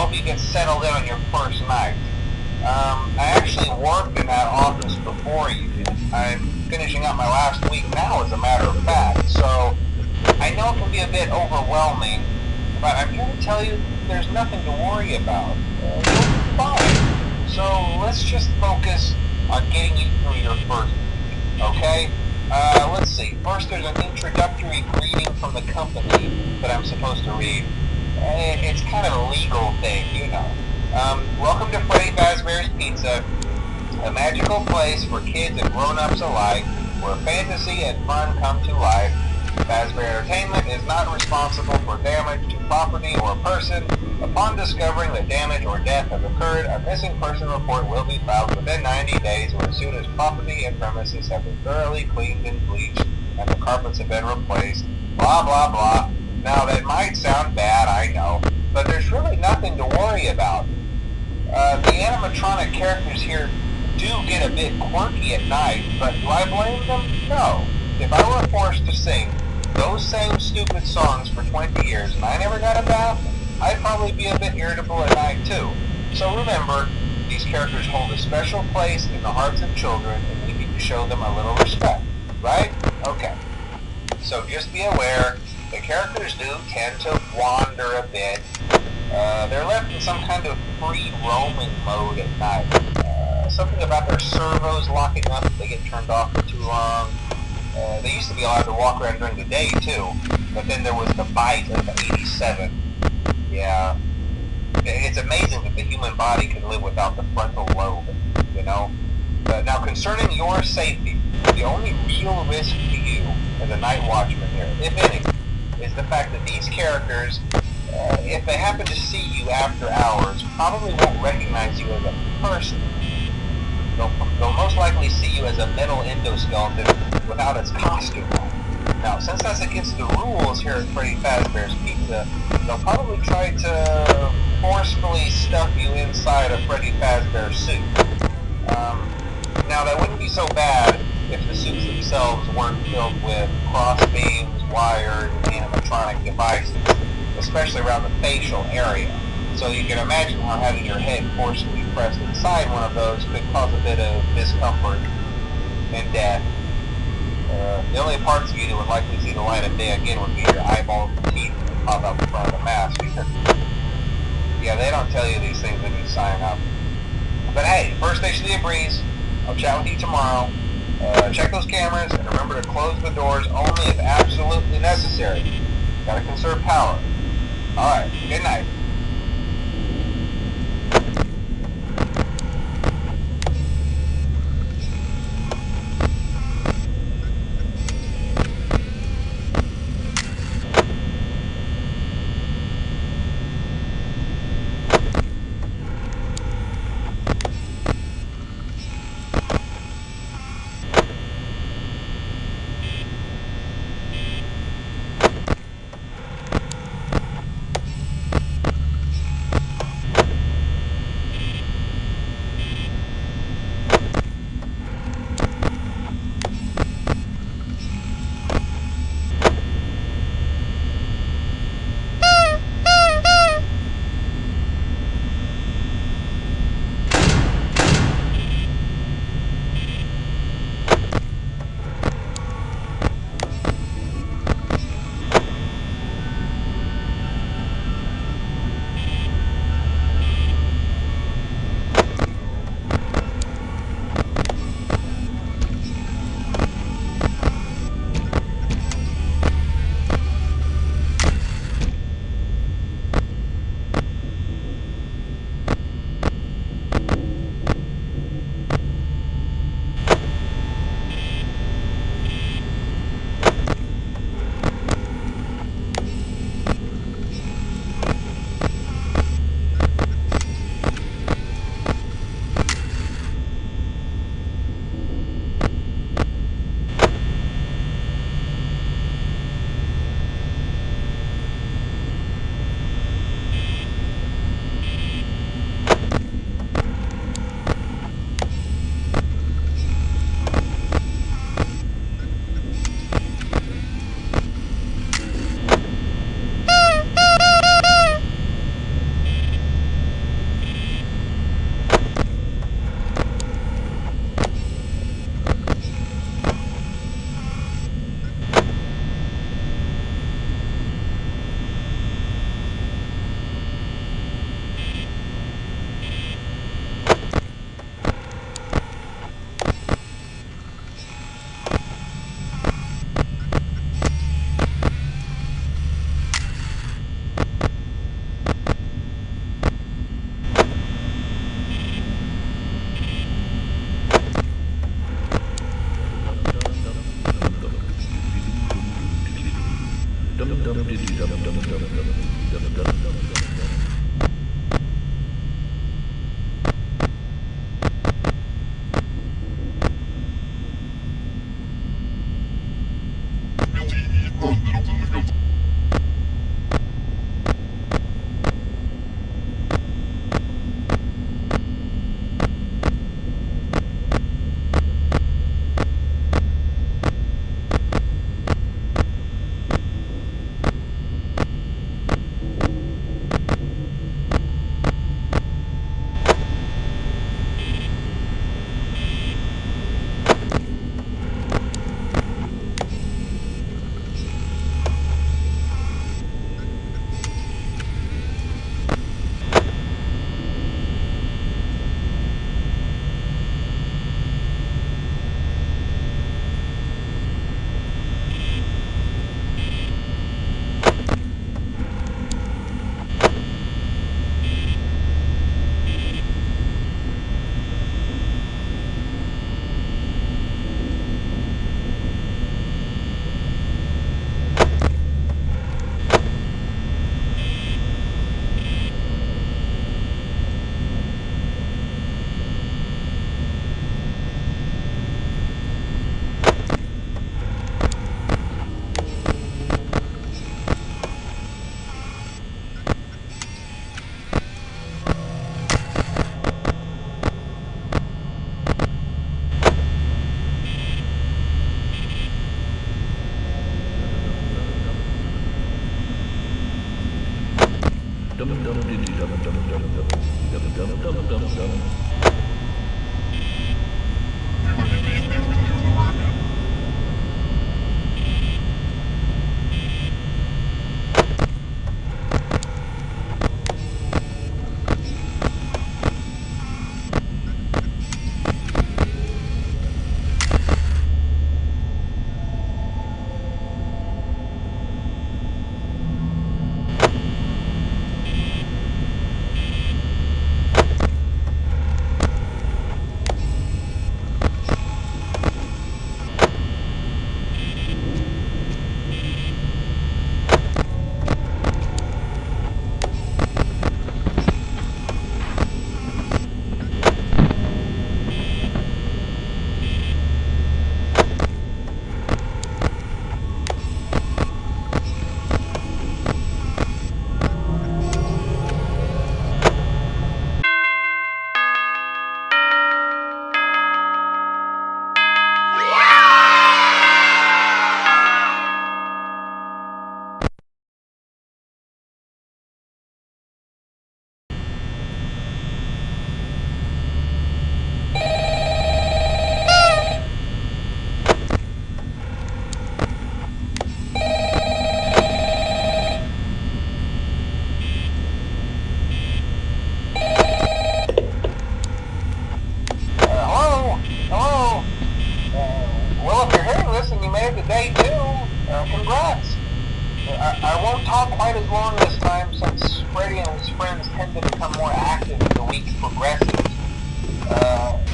hope you get settled in on your first night. I actually worked in that office before you did. I'm finishing up my last week now, as a matter of fact, so I know it can be a bit overwhelming, but I'm here to tell you there's nothing to worry about. You'll be fine. So let's just focus on getting you through your first week, okay? Let's see. First, there's an introductory greeting from the company that I'm supposed to read. It's kind of a legal thing, you know. Welcome to Freddy Fazbear's Pizza, a magical place for kids and grown-ups alike, where fantasy and fun come to life. Fazbear Entertainment is not responsible for damage to property or person. Upon discovering that damage or death has occurred, a missing person report will be filed within 90 days or as soon as property and premises have been thoroughly cleaned and bleached and the carpets have been replaced. Blah, blah, blah. Now, that might sound bad, I know, but there's really nothing to worry about. The animatronic characters here do get a bit quirky at night, but do I blame them? No. If I were forced to sing those same stupid songs for 20 years and I never got a bath, I'd probably be a bit irritable at night too. So remember, these characters hold a special place in the hearts of children and we need to show them a little respect, right? Okay. So just be aware, the characters do tend to wander a bit. They're left in some kind of free roaming mode at night. Something about their servos locking up if they get turned off for too long. They used to be allowed to walk around during the day too, but then there was the bite of 87. Yeah. It's amazing that the human body can live without the frontal lobe, you know? Now, concerning your safety, the only real risk to you as a night watchman here, if any, is the fact that these characters, if they happen to see you after hours, probably won't recognize you as a person. They'll most likely see you as a metal endoskeleton without its costume on. Now, since that's against the rules here at Freddy Fazbear's Pizza, they'll probably try to forcefully stuff you inside a Freddy Fazbear suit. Now, that wouldn't be so bad if the suits themselves weren't filled with cross beams, wires, and animatronic devices, especially around the facial area. So you can imagine how having your head forcibly pressed inside one of those could cause a bit of discomfort and death. The only parts of you that would likely see the light of day again would be your eyeballs and teeth that pop out in front of the mask. Yeah, they don't tell you these things when you sign up. But hey, first station be a breeze. I'll chat with you tomorrow. Check those cameras and remember to close the doors only if absolutely necessary. Gotta conserve power. Alright, good night. Congrats! I won't talk quite as long this time since Freddy and his friends tend to become more active as the week progresses.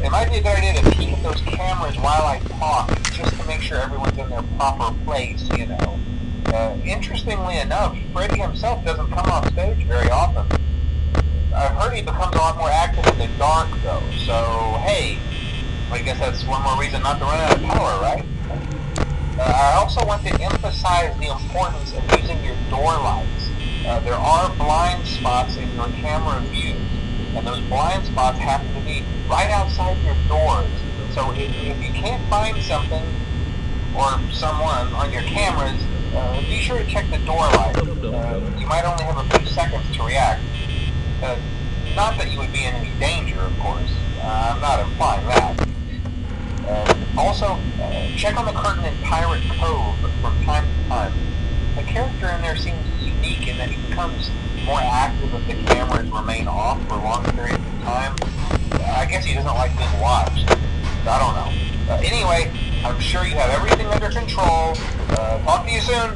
It might be a good idea to peek at those cameras while I talk, just to make sure everyone's in their proper place, you know. Interestingly enough, Freddy himself doesn't come off stage very often. I've heard he becomes a lot more active in the dark, though, so hey, I guess that's one more reason not to run out of power, right? I also want to emphasize the importance of using your door lights. There are blind spots in your camera view, and those blind spots happen to be right outside your doors. So if you can't find something or someone on your cameras, be sure to check the door light. You might only have a few seconds to react. Not that you would be in any danger, of course. I'm not implying that. Also, check on the curtain in Pirate Cove from time to time. The character in there seems unique in that he becomes more active if the cameras remain off for long periods of time. I guess he doesn't like being watched. I don't know. Anyway, I'm sure you have everything under control. Talk to you soon.